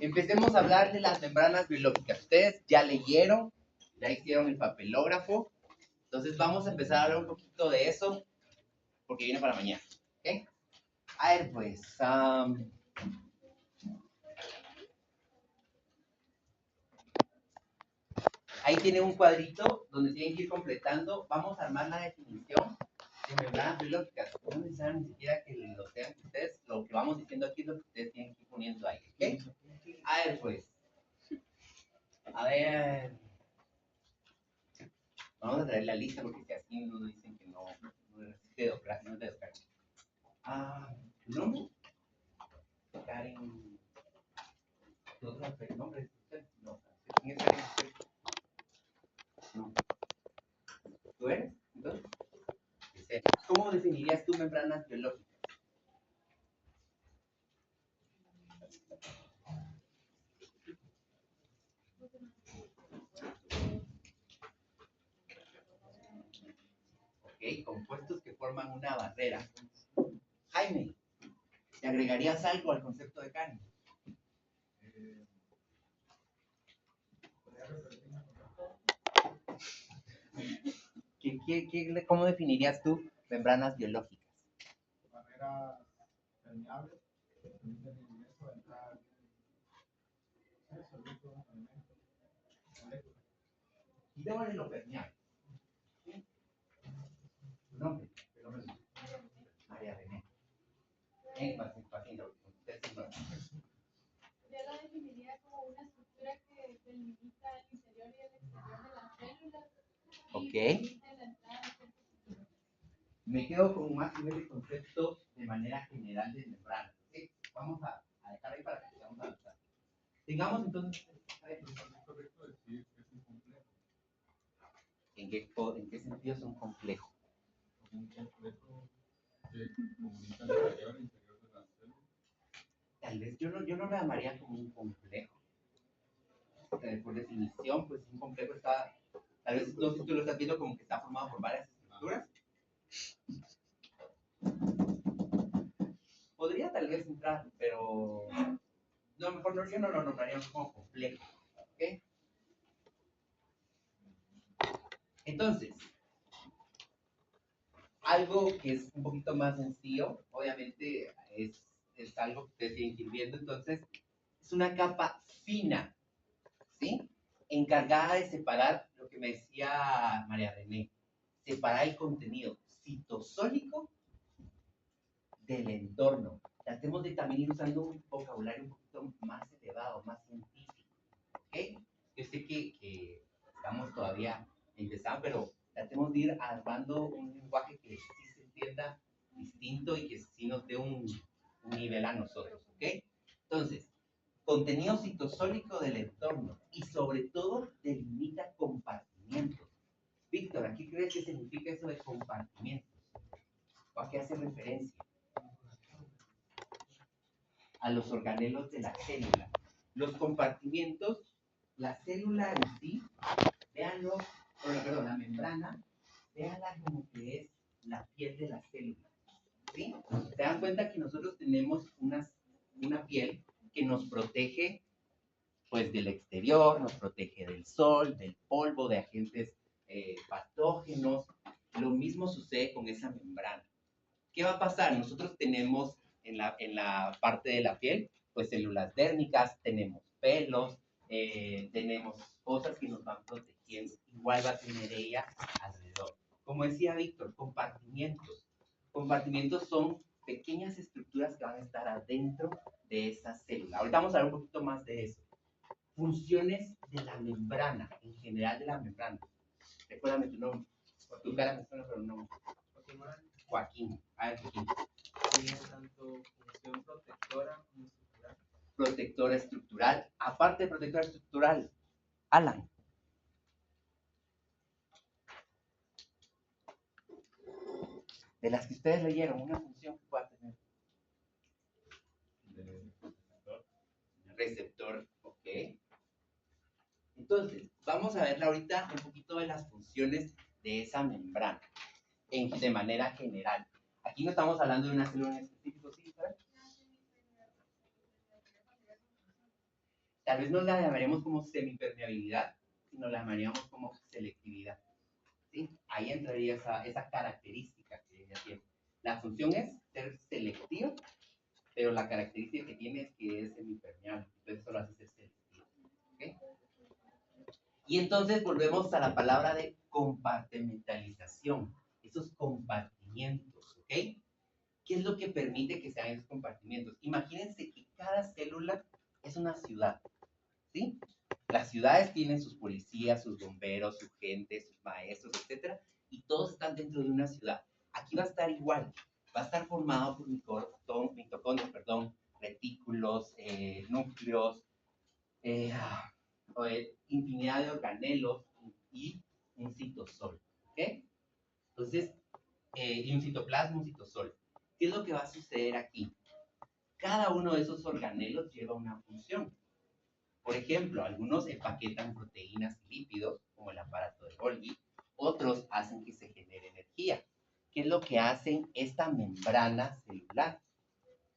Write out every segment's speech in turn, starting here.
Empecemos a hablar de las membranas biológicas. Ustedes ya leyeron, ya hicieron el papelógrafo. Entonces vamos a empezar a hablar un poquito de eso, porque viene para mañana. ¿Ok? A ver, pues. Ahí tiene un cuadrito donde tienen que ir completando. Vamos a armar la definición de membranas biológicas. No necesitan ni siquiera que lo sean ustedes. Lo que vamos diciendo aquí es lo que ustedes tienen que ir poniendo ahí. ¿Ok? A ver, pues. A ver. Vamos a traer la lista porque si así nos dicen que no es de Docracia, no es de Docracia. ¿Tu nombre? Karen. ¿Tu otro nombre es usted? No. ¿Quién es Karen? No. ¿Tú eres? Entonces, ¿cómo definirías tú membranas biológicas? Ok, compuestos que forman una barrera. Jaime, ¿te agregarías algo al concepto de Karen? ¿Cómo definirías tú membranas biológicas? Barreras permeables que permiten el ingreso de entrar solutos, alimentos, moléculas. Quitémosle lo permeable. ¿Tu nombre? María René. Paciente. Yo la definiría como una estructura que delimita el interior y el exterior de las células. Ok. Me quedo con más nivel de concepto de manera general de membrana. ¿Sí? Vamos a dejar ahí para que sigamos avanzando. Tengamos entonces. ¿Es correcto decir que es un complejo? ¿En qué sentido es un complejo? Un complejo que comunica el exterior e interior de las células. Tal vez yo no lo llamaría como un complejo. Por definición, pues un complejo está. Tal vez tú lo estás viendo como que está formado por varias estructuras. Podría tal vez entrar, pero no, mejor no, yo no lo nombraría como complejo. ¿Ok? Entonces, algo que es un poquito más sencillo, obviamente es algo que ustedes tienen que ir viendo, entonces es una capa fina, ¿sí? Encargada de separar lo que me decía María René, separar el contenido citosólico del entorno. Tratemos de también ir usando un vocabulario un poquito más elevado, más científico, ¿ok? Yo sé que estamos todavía empezando, pero tratemos de ir armando un lenguaje que sí se entienda distinto y que sí nos dé un nivel a nosotros, ¿ok? Entonces, contenido citosólico del entorno y sobre todo delimita compartimientos. Víctor, ¿a qué crees que significa eso de compartimientos? ¿O a qué hace referencia? A los organelos de la célula. Los compartimientos, la célula en sí, véanlo, la membrana, véanla como que es la piel de la célula. ¿Sí? Se dan cuenta que nosotros tenemos una piel que nos protege pues del exterior, nos protege del sol, del polvo, de agentes patógenos. Lo mismo sucede con esa membrana. ¿Qué va a pasar? Nosotros tenemos en la parte de la piel, pues células dérmicas, tenemos pelos, tenemos cosas que nos van protegiendo. Igual va a tener ella alrededor. Como decía Víctor, compartimientos. Compartimientos son pequeñas estructuras que van a estar adentro de esa célula. Ahorita vamos a hablar un poquito más de eso. Funciones de la membrana, en general de la membrana. Recuérdame tu nombre. Por tu cara me suena, pero no. Joaquín. A ver, Joaquín. Tiene tanto función protectora como estructural. Protectora estructural. Aparte de protectora estructural, Alan. De las que ustedes leyeron, una función que pueda tener. Receptor, ok. Entonces, vamos a ver ahorita un poquito de las funciones de esa membrana, de manera general. Aquí no estamos hablando de una célula en específico, ¿sí? ¿Sabes? Tal vez no la llamaríamos como semipermeabilidad, sino la llamaríamos como selectividad. ¿Sí? Ahí entraría esa característica que ella tiene. La función es ser selectivo, pero la característica que tiene es que es semipermeable. Entonces eso lo hace ser selectivo. ¿Okay? Y entonces volvemos a la palabra de compartimentalización. Esos compartimientos. ¿Ok? ¿Qué es lo que permite que sean esos compartimientos? Imagínense que cada célula es una ciudad. ¿Sí? Las ciudades tienen sus policías, sus bomberos, su gente, sus maestros, etc. Y todos están dentro de una ciudad. Aquí va a estar igual. Va a estar formado por mitocondrias, retículos, núcleos, infinidad de organelos y un citosol. ¿Ok? Entonces, y un citoplasma, un citosol. ¿Qué es lo que va a suceder aquí? Cada uno de esos organelos lleva una función. Por ejemplo, algunos empaquetan proteínas y lípidos, como el aparato de Golgi, otros hacen que se genere energía. ¿Qué es lo que hacen esta membrana celular?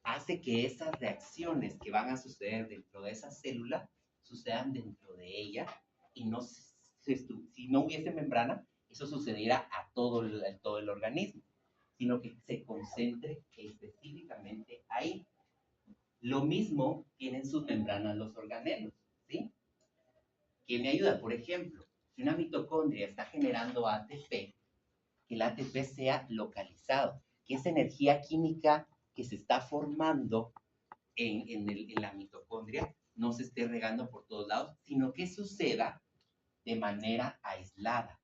Hace que esas reacciones que van a suceder dentro de esa célula sucedan dentro de ella y no si no hubiese membrana, eso sucediera a todo el organismo, sino que se concentre específicamente ahí. Lo mismo tienen sus membranas los organelos, ¿sí? ¿Qué me ayuda? Por ejemplo, si una mitocondria está generando ATP, que el ATP sea localizado, que esa energía química que se está formando en la mitocondria no se esté regando por todos lados, sino que suceda de manera aislada,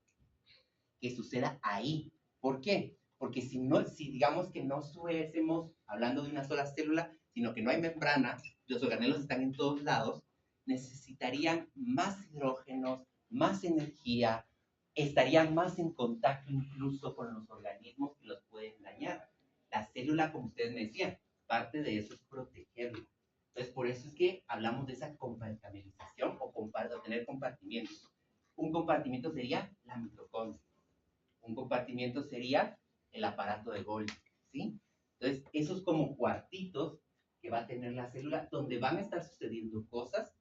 que suceda ahí. ¿Por qué? Porque si digamos que no estuviésemos hablando de una sola célula, sino que no hay membrana, los organelos están en todos lados, necesitarían más hidrógenos, más energía, estarían más en contacto incluso con los organismos que los pueden dañar. La célula, como ustedes me decían, parte de eso es protegerla. Entonces, por eso es que hablamos de esa compartimentalización o tener compartimientos. Un compartimiento sería la mitocondria. Un compartimiento sería el aparato de Golgi, ¿sí? Entonces, esos como cuartitos que va a tener la célula, donde van a estar sucediendo cosas,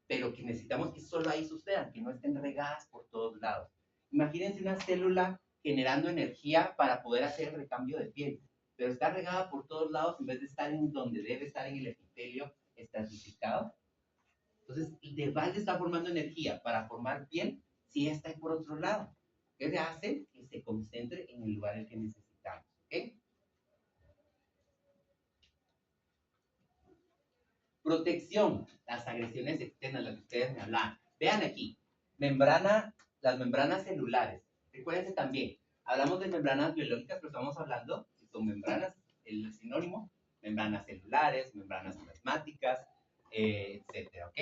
pero que necesitamos que solo ahí sucedan, que no estén regadas por todos lados. Imagínense una célula generando energía para poder hacer el recambio de piel, pero está regada por todos lados en vez de estar en donde debe estar en el epitelio estratificado. Entonces, de balde está formando energía para formar piel si está por otro lado. ¿Qué hace? Que se concentre en el lugar en que necesitamos. ¿Ok? Protección, las agresiones externas, las que ustedes me hablaban. Vean aquí, las membranas celulares. Recuérdense también, hablamos de membranas biológicas, pero estamos hablando que son membranas, el sinónimo, membranas celulares, membranas plasmáticas, etcétera, ¿ok?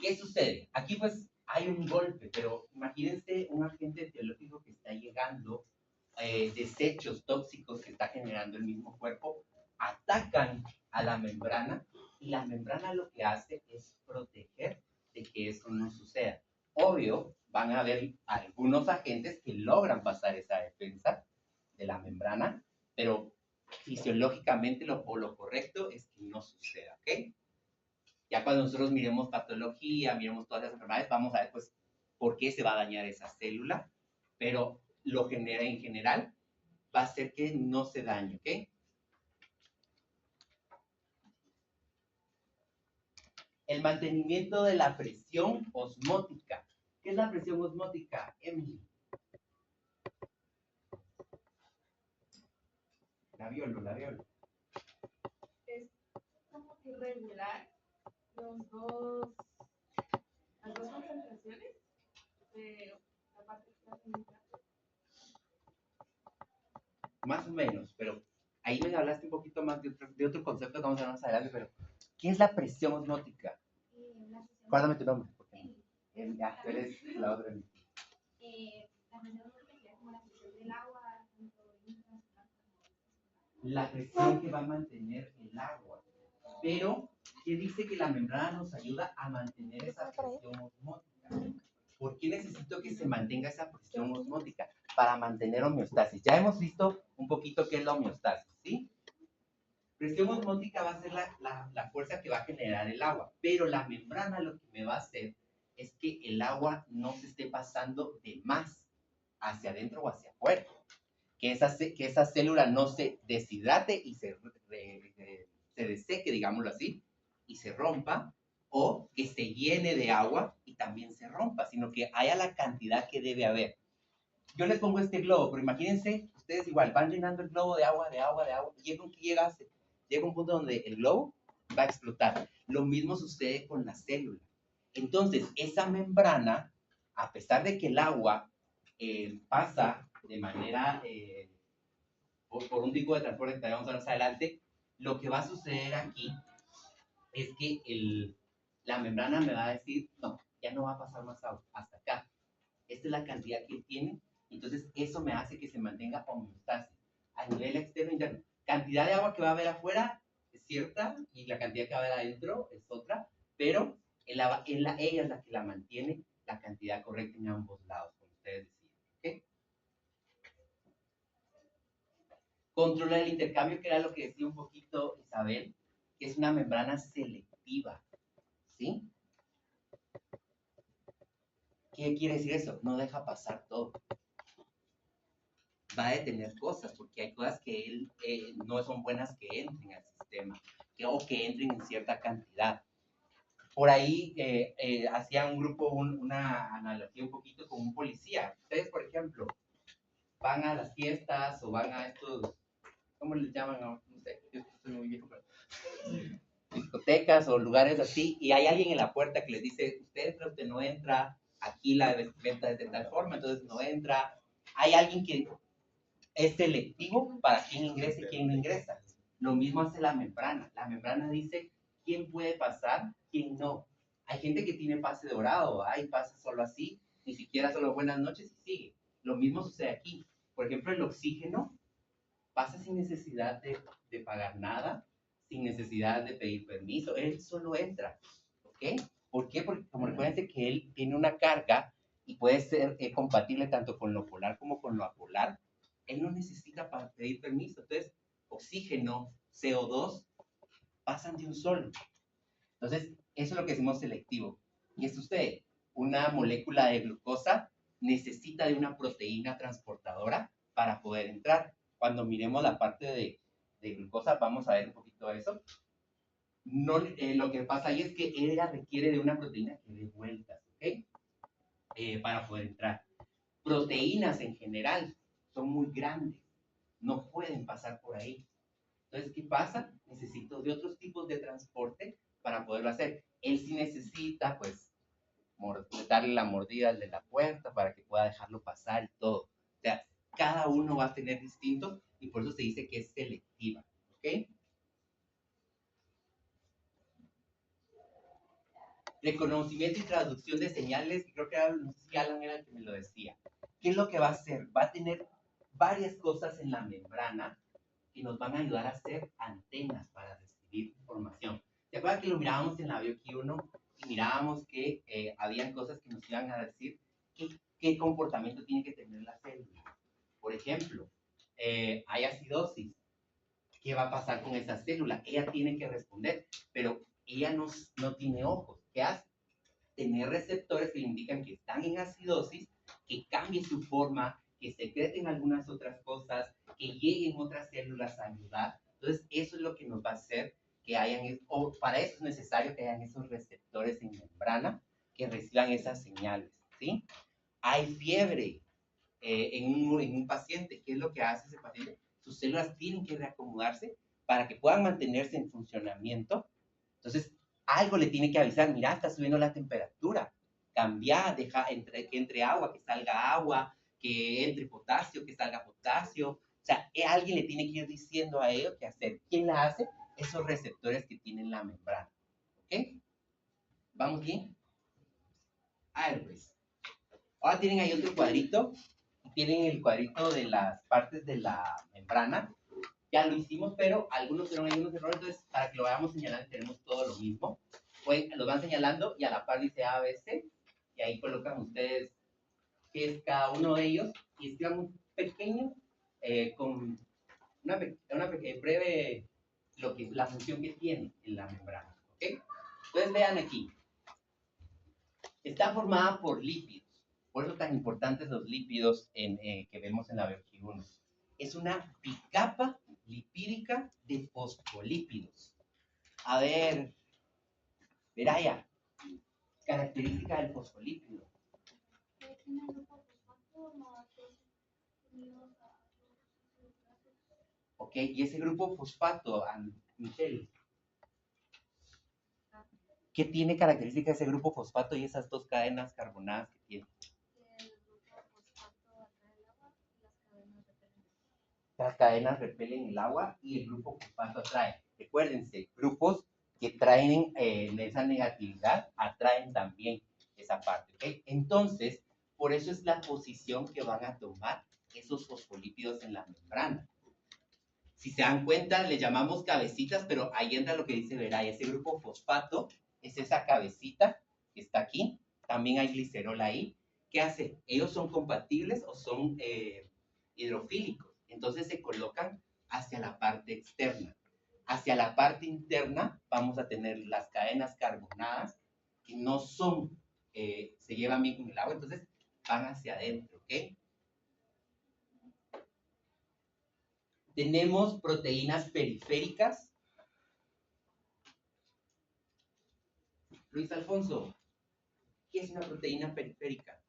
¿Qué sucede? Aquí pues hay un golpe, pero imagínense un agente biológico que está llegando, desechos tóxicos que está generando el mismo cuerpo, atacan a la membrana y la membrana lo que hace es proteger de que eso no suceda. Obvio, van a haber algunos agentes que logran pasar esa defensa de la membrana, pero fisiológicamente lo correcto es que no suceda, ¿ok? Ya cuando nosotros miremos patología, miremos todas las enfermedades, vamos a ver pues por qué se va a dañar esa célula, pero en general va a ser que no se dañe, ¿ok? El mantenimiento de la presión osmótica. ¿Qué es la presión osmótica, Emily? La violo. Es como irregular las dos concentraciones de la parte extracémica. Más o menos, pero ahí me hablaste un poquito más de otro concepto que vamos a ver más adelante, pero ¿qué es la presión osmótica? Guárdame tu nombre. Ya, tú eres la otra. La presión osmótica sería como la presión del agua, tanto intracelular como La presión que va a mantener el agua. Pero, ¿qué dice que la membrana nos ayuda a mantener esa presión osmótica? ¿Por qué necesito que se mantenga esa presión osmótica? Para mantener homeostasis. Ya hemos visto un poquito qué es la homeostasis, ¿sí? Presión osmótica va a ser la fuerza que va a generar el agua, pero la membrana lo que me va a hacer es que el agua no se esté pasando de más hacia adentro o hacia afuera. Que esa célula no se deshidrate y se deseque, digámoslo así, y se rompa, o que se llene de agua y también se rompa, sino que haya la cantidad que debe haber. Yo les pongo este globo, pero imagínense, ustedes igual van llenando el globo de agua, llega un punto donde el globo va a explotar. Lo mismo sucede con la célula. Entonces, esa membrana, a pesar de que el agua pasa de manera, por un tipo de transporte que vamos a ver más adelante, lo que va a suceder aquí es que la membrana me va a decir, no, ya no va a pasar más agua, hasta acá. Esta es la cantidad que tiene, entonces eso me hace que se mantenga homeostasis a nivel externo e interno. Cantidad de agua que va a haber afuera es cierta y la cantidad que va a haber adentro es otra, pero ella es la que la mantiene la cantidad correcta en ambos lados, como ustedes decían. ¿Okay? Controla el intercambio, que era lo que decía un poquito Isabel, que es una membrana selectiva, ¿sí? ¿Qué quiere decir eso? No deja pasar todo. Va a detener cosas, porque hay cosas que no son buenas que entren al sistema, o que entren en cierta cantidad. Por ahí hacía un grupo una analogía un poquito con un policía. Ustedes, por ejemplo, van a las fiestas o van a estos, ¿cómo les llaman? No sé, yo estoy muy viejo, pero discotecas o lugares así, y hay alguien en la puerta que les dice, usted no entra, aquí la vestimenta es de tal forma, entonces no entra. Hay alguien que es selectivo para quién ingresa y quién no ingresa. Lo mismo hace la membrana. La membrana dice quién puede pasar, quién no. Hay gente que tiene pase dorado, pasa solo así, ni siquiera solo buenas noches y sigue. Lo mismo sucede aquí. Por ejemplo, el oxígeno pasa sin necesidad de pagar nada, sin necesidad de pedir permiso. Él solo entra. ¿Ok? ¿Por qué? Porque como recuerden que él tiene una carga y puede ser compatible tanto con lo polar como con lo apolar, él no necesita pedir permiso. Entonces, oxígeno, CO2, pasan de un solo. Entonces, eso es lo que decimos selectivo. ¿Qué sucede? Una molécula de glucosa necesita de una proteína transportadora para poder entrar. Cuando miremos la parte de glucosa, vamos a ver un poquito de eso. No, lo que pasa ahí es que ella requiere de una proteína que dé vueltas, ¿ok? Para poder entrar. Proteínas en general son muy grandes, no pueden pasar por ahí. Entonces, ¿qué pasa? Necesito de otros tipos de transporte para poderlo hacer. Él sí necesita, pues, darle la mordida al de la puerta para que pueda dejarlo pasar y todo. O sea, cada uno va a tener distinto y por eso se dice que es selectiva, ¿ok? Reconocimiento y traducción de señales, creo que no sé si Alan era el que me lo decía. ¿Qué es lo que va a hacer? Va a tener varias cosas en la membrana que nos van a ayudar a hacer antenas para recibir información. ¿Se acuerdan que lo mirábamos en la BioQ 1 y mirábamos que habían cosas que nos iban a decir qué comportamiento tiene que tener la célula? Por ejemplo, hay acidosis. ¿Qué va a pasar con esa célula? Ella tiene que responder, pero ella no tiene ojos. ¿Qué hace? Tener receptores que le indican que están en acidosis, que cambie su forma, que secreten algunas otras cosas, que lleguen otras células a ayudar. Entonces, eso es lo que nos va a hacer que hayan, o para eso es necesario que hayan esos receptores en membrana que reciban esas señales, ¿sí? Hay fiebre en un paciente. ¿Qué es lo que hace ese paciente? Sus células tienen que reacomodarse para que puedan mantenerse en funcionamiento. Entonces, algo le tiene que avisar, mira, está subiendo la temperatura, cambia, deja que entre agua, que salga agua, que entre potasio, que salga potasio. O sea, alguien le tiene que ir diciendo a ellos qué hacer. ¿Quién la hace? Esos receptores que tienen la membrana. ¿Ok? ¿Vamos bien? A ver, pues. Ahora tienen ahí otro cuadrito. Tienen el cuadrito de las partes de la membrana. Ya lo hicimos, pero algunos fueron ahí unos errores, entonces para que lo vayamos señalando tenemos todo lo mismo. Pues los van señalando y a la par dice A, B, C, y ahí colocan ustedes qué es cada uno de ellos y escriban un pequeño, con una breve la función que tiene en la membrana. ¿Ok? Entonces vean aquí. Está formada por lípidos. Por eso tan importantes los lípidos que vemos en la biología 1. Es una bicapa lipídica de fosfolípidos. A ver, Veraya, característica del fosfolípido. Tiene el grupo fosfato más dos unidos a dos ácidos. Ok, y ese grupo fosfato, Michelle, ¿qué tiene característica ese grupo fosfato y esas dos cadenas carbonadas que tiene? El grupo fosfato atrae el agua y las cadenas repelen. Las cadenas repelen el agua y el grupo fosfato atrae. Recuérdense, grupos que traen esa negatividad atraen también esa parte. ¿Ok? Entonces, por eso es la posición que van a tomar esos fosfolípidos en la membrana. Si se dan cuenta, le llamamos cabecitas, pero ahí entra lo que dice Veray. Ese grupo fosfato es esa cabecita que está aquí. También hay glicerol ahí. ¿Qué hace? Ellos son compatibles o son hidrofílicos. Entonces se colocan hacia la parte externa. Hacia la parte interna vamos a tener las cadenas carbonadas que no son, se llevan bien con el agua, entonces van hacia adentro, ¿ok? Tenemos proteínas periféricas. Luis Alfonso, ¿qué es una proteína periférica?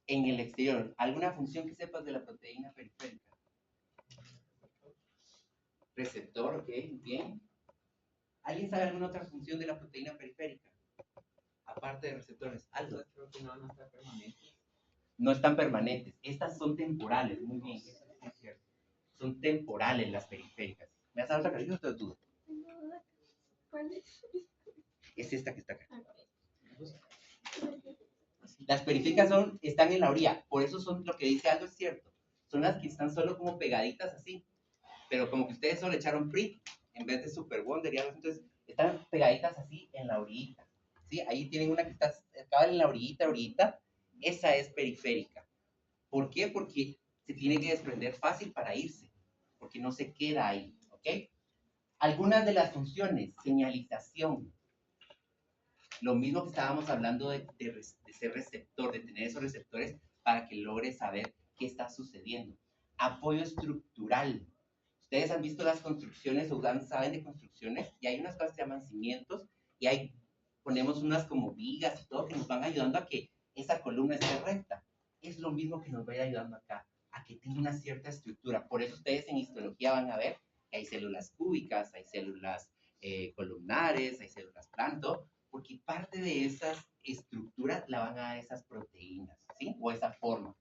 En el exterior. ¿Alguna función que sepas de la proteína periférica? Receptor, ok, bien. ¿Alguien sabe alguna otra función de la proteína periférica? Aparte de receptores, algo. Creo que no van a estar permanentes. No están permanentes. Estas son temporales, muy bien. Eso es cierto. Son temporales las periféricas. ¿Me has dado otra carita o te dudo? Tengo duda. ¿Cuál es? Es esta que está acá. Ok. Las periféricas están en la orilla. Por eso son lo que dice Aldo es cierto. Son las que están solo como pegaditas así. Pero como que ustedes solo echaron PRI en vez de Super Wonder y algo así, entonces están pegaditas así en la orillita. ¿Sí? Ahí tienen una que está acaba en la orillita. Esa es periférica. ¿Por qué? Porque se tiene que desprender fácil para irse. Porque no se queda ahí. ¿Ok? Algunas de las funciones, señalización. Lo mismo que estábamos hablando de ser receptor, de tener esos receptores para que logre saber qué está sucediendo. Apoyo estructural. Ustedes han visto las construcciones o saben de construcciones y hay unas cosas que se llaman cimientos y ahí ponemos unas como vigas y todo que nos van ayudando a que esa columna esté recta. Es lo mismo que nos va a ir ayudando acá, a que tenga una cierta estructura. Por eso ustedes en histología van a ver que hay células cúbicas, hay células columnares, hay células planto, porque parte de esas estructuras la van a dar esas proteínas, ¿sí? O esa forma.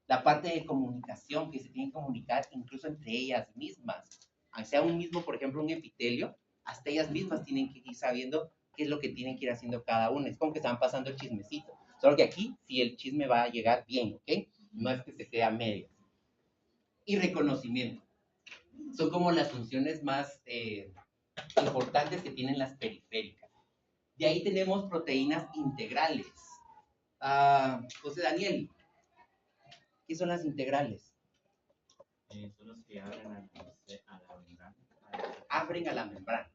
La parte de comunicación, que se tienen que comunicar incluso entre ellas mismas. Aunque sea un mismo, por ejemplo, un epitelio, hasta ellas mismas tienen que ir sabiendo qué es lo que tienen que ir haciendo cada una. Es como que se van pasando el chismecito. Solo que aquí sí el chisme va a llegar bien, ¿ok? No es que se quede a medias. Y reconocimiento. Son como las funciones más importantes que tienen las periféricas. De ahí tenemos proteínas integrales. José Daniel, ¿qué son las integrales? Son los que abren a la membrana. Abren a la membrana.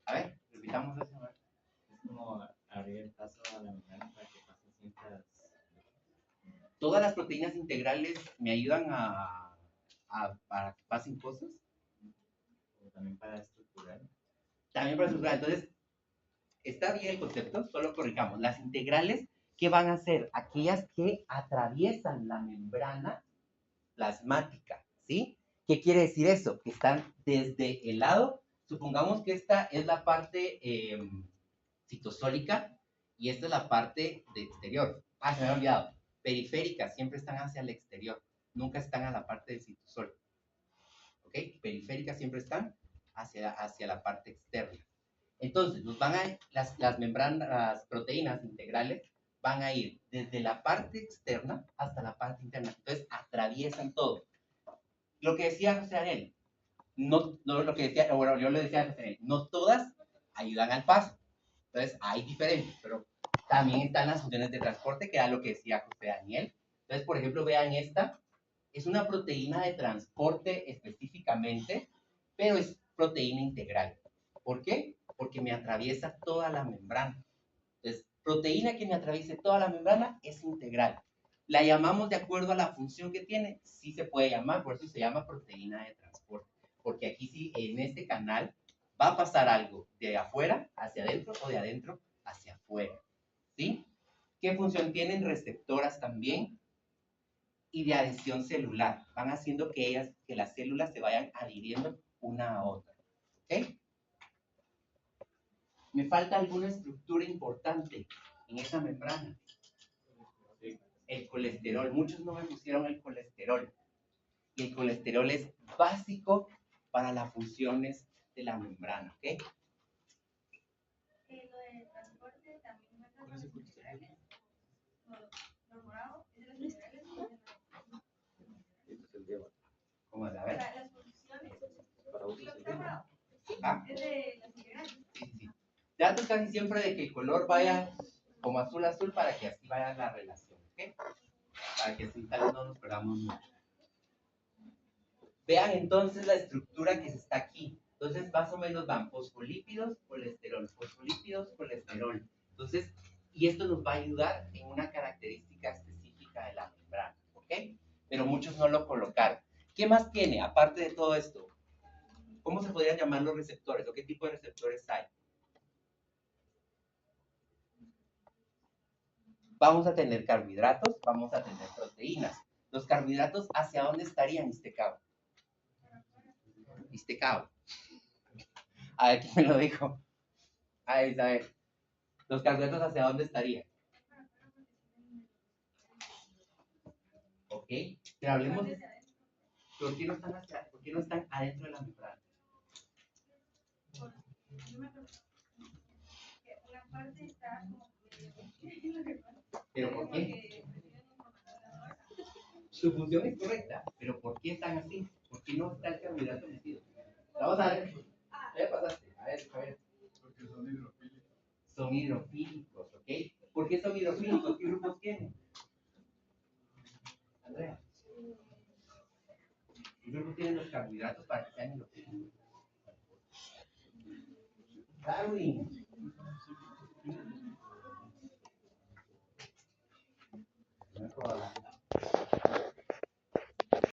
A ver, repitamos eso. A ver. Es como abrir el paso a la membrana para que pasen ciertas. Todas las proteínas integrales me ayudan para que pasen cosas. O también para estructurar. También para estructurar. Entonces, está bien el concepto, solo corrijamos. Las integrales, ¿qué van a hacer? Aquellas que atraviesan la membrana plasmática, ¿sí? ¿Qué quiere decir eso? Que están desde el lado, supongamos que esta es la parte citosólica y esta es la parte de exterior. Se me había olvidado. Periféricas siempre están hacia el exterior, nunca están a la parte del citosol. ¿Ok? Periféricas siempre están hacia la parte externa. Entonces, las membranas, las proteínas integrales van a ir desde la parte externa hasta la parte interna. Entonces, atraviesan todo. Lo que decía José Daniel, no lo que decía, bueno, yo le decía a José Daniel, no todas ayudan al paso. Entonces, hay diferentes, pero también están las funciones de transporte, que era lo que decía José Daniel. Entonces, por ejemplo, vean esta, Es una proteína de transporte específicamente, pero es proteína integral. ¿Por qué? Porque me atraviesa toda la membrana. Entonces, proteína que me atraviese toda la membrana es integral. ¿La llamamos de acuerdo a la función que tiene? Sí se puede llamar, por eso se llama proteína de transporte. Porque aquí sí, en este canal, va a pasar algo de afuera hacia adentro o de adentro hacia afuera. ¿Sí? ¿Qué función tienen? Receptoras también y de adhesión celular. Van haciendo que las células se vayan adhiriendo una a otra. ¿Ok? Me falta alguna estructura importante en esa membrana. El colesterol. Muchos no me pusieron el colesterol. Y el colesterol es básico para las funciones de la membrana. ¿Ok? Lo del transporte también cuenta con los integrales. Lo morado es de los integrales. ¿Cómo es? A O ver. sea, las funciones. Lo que está morado Ah, es de los integrales. sí. Trato casi siempre de que el color vaya como azul para que así vaya la relación. ¿Ok? Para que así tal vez no nos perdamos mucho. Vean entonces la estructura que está aquí. Entonces, más o menos van fosfolípidos, colesterol, fosfolípidos, colesterol. Entonces, y esto nos va a ayudar en una característica específica de la membrana, ¿ok? Pero muchos no lo colocaron. ¿Qué más tiene, aparte de todo esto? ¿Cómo se podrían llamar los receptores? ¿O qué tipo de receptores hay? Vamos a tener carbohidratos, vamos a tener proteínas. Los carbohidratos, ¿hacia dónde estarían, Istecao? Istecao. A ver, ¿quién me lo dijo? A ver. ¿Los carbohidratos hacia dónde estarían? ¿Ok? Pero hablemos de por qué no están adentro de la membrana. Una parte está como ¿Pero por qué? Su función es correcta, pero ¿por qué están así? ¿Por qué no está el carbohidrato metido? Vamos a ver. ¿Qué pasaste? A ver. Porque son hidrofílicos. Son hidrofílicos, ¿ok? ¿Por qué son hidrofílicos? ¿Qué grupos tienen? Andrea. ¿Qué grupos tienen los carbohidratos para que sean hidrofílicos? Darwin.